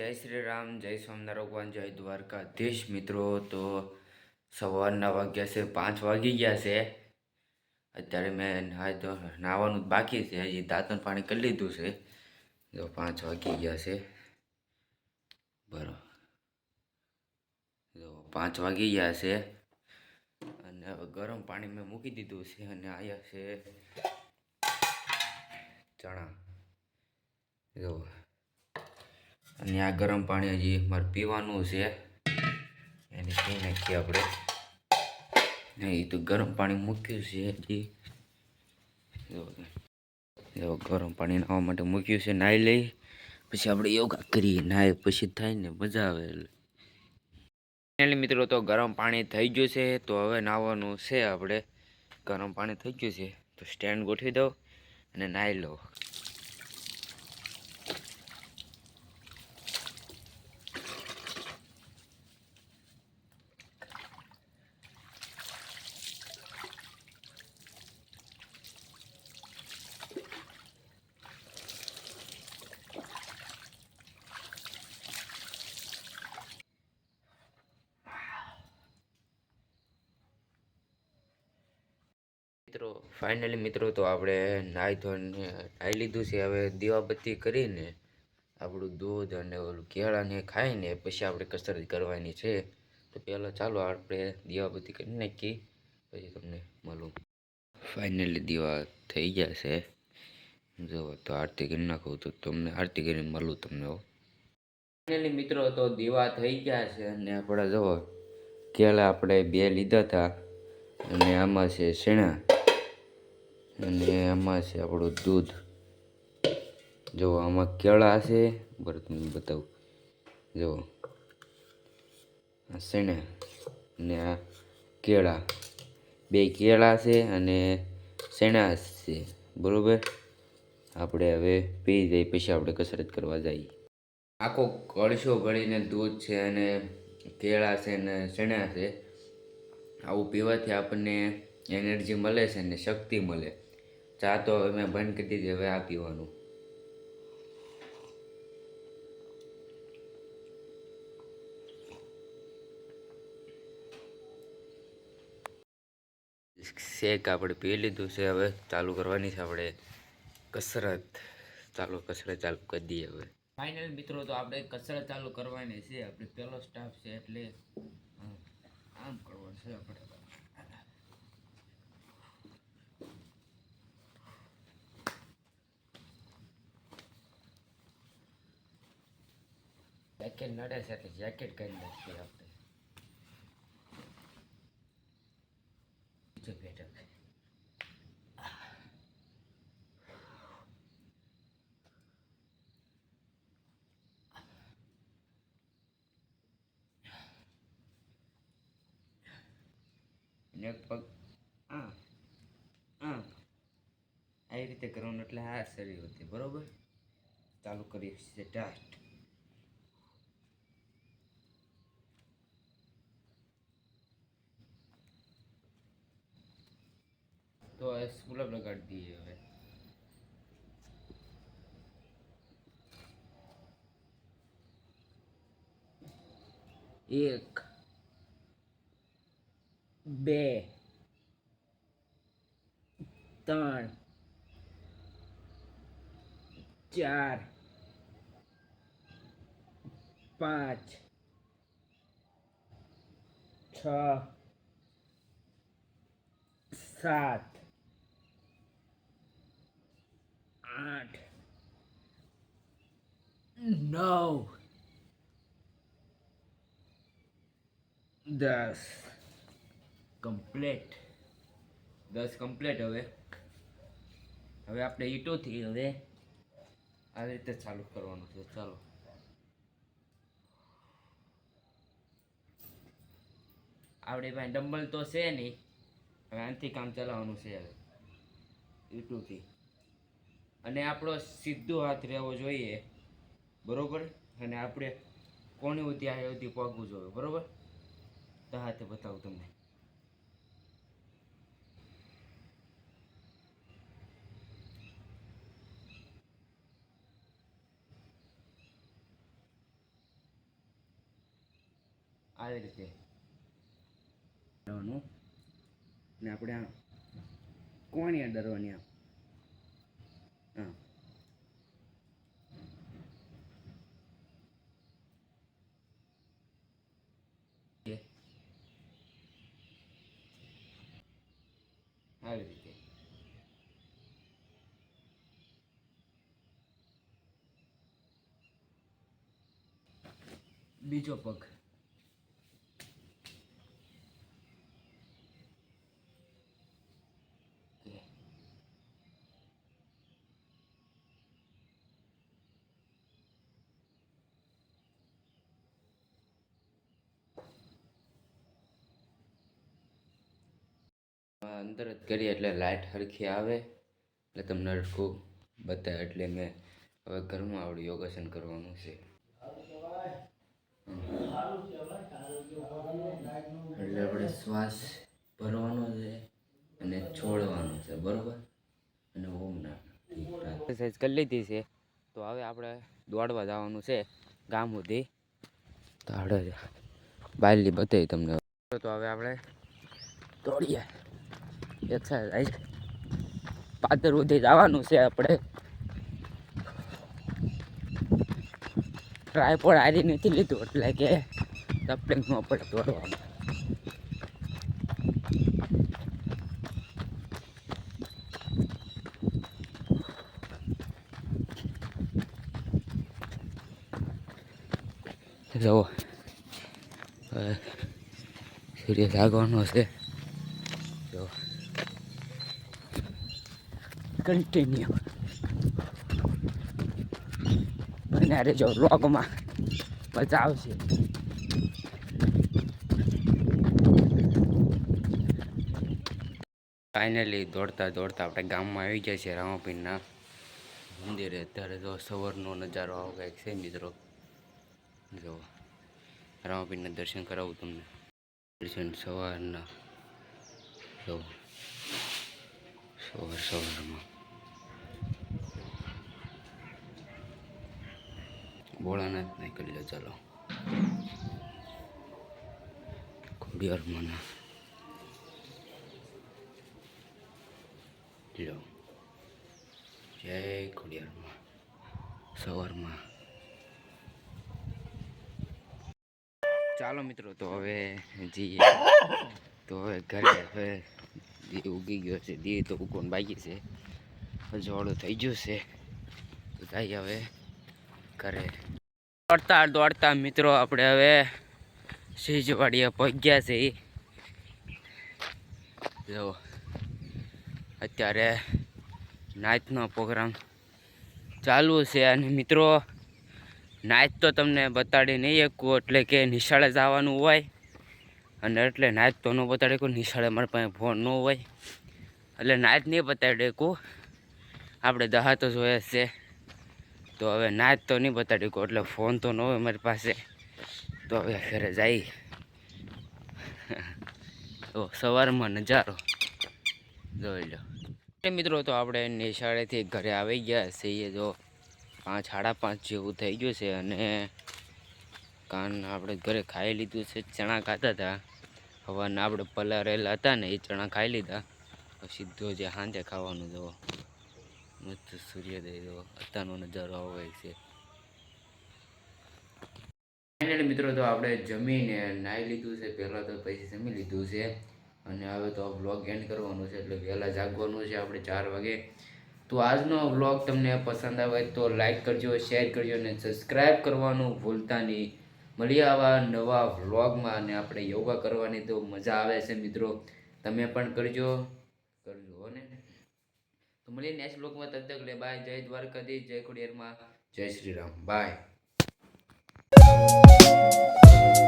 જય શ્રી રામ, જય સ્વામિનારાયણ ભગવાન, જય દ્વારકાધીશ મિત્રો. તો સવારના વાગ્યા છે 5 વાગી ગયા છે. અત્યારે મેં નાહવાનું જ બાકી છે. હજી દાંતણ પાણી કરી લીધું છે. જો 5 વાગી ગયા છે. બરાબર, જો 5 વાગી ગયા છે અને હવે ગરમ પાણી મેં મૂકી દીધું છે. અને આવ્યા છે ચણા. જો અને આ ગરમ પાણી હજી મારે પીવાનું છે. એને પી નાખીએ આપણે. નહીં તો ગરમ પાણી મૂક્યું છે હજી. જો ગરમ પાણી નાહવા માટે મૂક્યું છે. નાહી લઈ પછી આપણે યોગા કરીએ. નાહી પછી થાય ને મજા આવે. ફાઇનલી મિત્રો તો ગરમ પાણી થઈ ગયું છે. તો હવે નાહવાનું છે આપણે. ગરમ પાણી થઈ ગયું છે તો સ્ટેન્ડ ગોઠવી દો અને નાહી લો. મિત્રો ફાઇનલી મિત્રો તો આપણે નાહી લીધું છે. હવે દીવાબત્તી કરીને આપણું દૂધ અને ઓલું કેળાને ખાઈને પછી આપણે કસરત કરવાની છે. તો પહેલાં ચાલો આપણે દીવાબત્તી કરી નાખીએ, પછી તમને મળું. ફાઇનલી દીવા થઈ ગયા છે. જો તો આરતી કરી નાખું તો તમને આરતી કરીને મળું તમને. ફાઇનલી મિત્રો તો દીવા થઈ ગયા છે અને આપણે જુઓ કેળા આપણે 2 લીધા હતા અને આમાં છે શેણા અને આમાં છે આપણું દૂધ. જો આમાં કેળા છે, તમને બતાવું. જો આ શેણા ને આ કેળા, 2 કેળા છે અને શેણા છે. બરાબર, આપણે હવે પી જઈએ પછી આપણે કસરત કરવા જઈએ. આખો કળશો ભરીને દૂધ છે અને કેળા છે અને શેણા છે. આવું પીવાથી આપણને એનર્જી મળે છે અને શક્તિ મળે. ચા તો હવે મેં બંધ કરી દીધી. હવે આ પીવાનું. શેક આપણે પી લીધું છે. હવે ચાલુ કરવાની છે આપણે કસરત. કસરત ચાલુ કરી દઈએ હવે. ફાઇનલ મિત્રો તો આપણે કસરત ચાલુ કરવાની છે. આપણે પહેલો સ્ટાફ છે એટલે આમ કરવાનું છે આપણે. જેકેટ નડે છે એટલે જેકેટ કરી નાખીએ આપણે. બીજો બેઠક એક પગ આવી રીતે કરવાનું એટલે આ શરીર હતી. બરોબર, ચાલુ કરીએ સ્ટાર્ટ. તો સ્કૂલઅપ લગાડી દઈએ હવે. 1 2 3 4 5 6 7 8 9 10 કમ્પ્લીટ. 10 કમ્પ્લીટ. હવે આપણે ઈંટોથી હવે આવી રીતે ચાલુ કરવાનું છે. ચાલો, આપણી પાસે ડમ્બલ તો છે નહીં. હવે આનાથી કામ ચલાવવાનું છે હવે ઈંટોથી. અને આપણો સીધો હાથ રહેવો જોઈએ. બરોબર, અને આપણે કોની સુધી પગવું જોઈએ. બરોબર, તો હાથે બતાવું તમને. આવી રીતે કરવાનું ને આપણે આ કોણિયા ડરવાની આમ હા આવી રીતે બીજો પગ અંદર જ કરીએ એટલે લાઇટ હરખી આવે એટલે તમને હરખું બતાવે એટલે મેં હવે ઘરમાં આવડું યોગાસન કરવાનું છે એટલે આપણે શ્વાસ ભરવાનો છે અને છોડવાનો છે બરોબર અને ઓમ ના એક્સરસાઇઝ કરી લીધી છે તો હવે આપણે દોડવા જવાનું છે ગામ સુધી તો આપણે બાયલી બતાવી તમને તો હવે આપણે દોડીએ એક્સરસાઇઝ પાદર સુધી જવાનું છે આપણે ટ્રાયપોડ હારી નથી લીધું એટલે કે તકલીફ ન પડે દોડવામાં જુઓ સૂર્ય જાગવાનો છે જો કન્ટિન્યુ અને જો વ્લોગમાં મજા આવશે ફાઇનલી દોડતા દોડતા આપણે ગામમાં આવી ગયા છે રામાપીરના મંદિરે અત્યારે જો સવારનો નજારો આવો કંઈક છે મિત્રો જો રામાપીરના દર્શન કરાવું તમને દર્શન સવારના જો સવારમાં ભોળાનાથ નહીં કરી લો ચાલો ખોડિયારમાં લો જય ખોડિયારમાં સવારમાં ચાલો મિત્રો તો હવે જઈએ તો હવે ઘરે હવે દી ઉગી ગયો છે દી તો ઉગવાનું બાકી છે અજવાળું થઈ ગયું છે તો જઈએ હવે ઘરે દોડતા દોડતા મિત્રો આપણે હવે સિંહવાડીએ પહોંચ્યા છે જો અત્યારે નાચનો પ્રોગ્રામ ચાલુ છે અને મિત્રો નાચ તો તમને બતાડી નહીં શકું એટલે કે નિશાળે જવાનું હોય અને એટલે નાચ તો ન બતાડી શકું નિશાળે મારી પાસે ફોન ન હોય એટલે નાચ નહીં બતાડી શકું આપણે દહા તો જોઈએ છે તો હવે નાચ તો નહીં બતાડી શકું એટલે ફોન તો ન હોય મારી પાસે તો હવે ઘરે જઈ તો સવારમાં નજારો જોઈ લો મિત્રો તો આપણે નિશાળેથી ઘરે આવી ગયા છીએ જો 5:30 જેવું થઈ ગયું છે અને કાન આપણે ઘરે ખાઈ લીધું છે ચણા ખાતા હતા હવાના આપણે પલારેલા હતા ને એ ચણા ખાઈ લીધા સીધો જે સાંજે ખાવાનું જુઓ મસ્ત સૂર્યોદય જુઓ અત્યારનો નજારો આવો છે ફાઇનલી મિત્રો તો આપણે જમીને નાહી લીધું છે પહેલાં તો પછી જમી લીધું છે અને હવે તો વ્લોગ એન્ડ કરવાનો છે એટલે વહેલા જાગવાનું છે આપણે 4 વાગે તો આજનો વ્લોગ તમને પસંદ આવે તો લાઈક કરજો શેર કરજો અને સબસ્ક્રાઈબ કરવાનું ભૂલતા નહીં મળીએ આવા નવા વ્લોગમાં અને આપણે યોગા કરવાની તો મજા આવે છે મિત્રો તમે પણ કરજો ને તો મળીએ નેક્સ્ટ વ્લોગમાં તબ તક લે બાય જય દ્વારકાધીશ જય ખોડિયારમાં જય શ્રી રામ બાય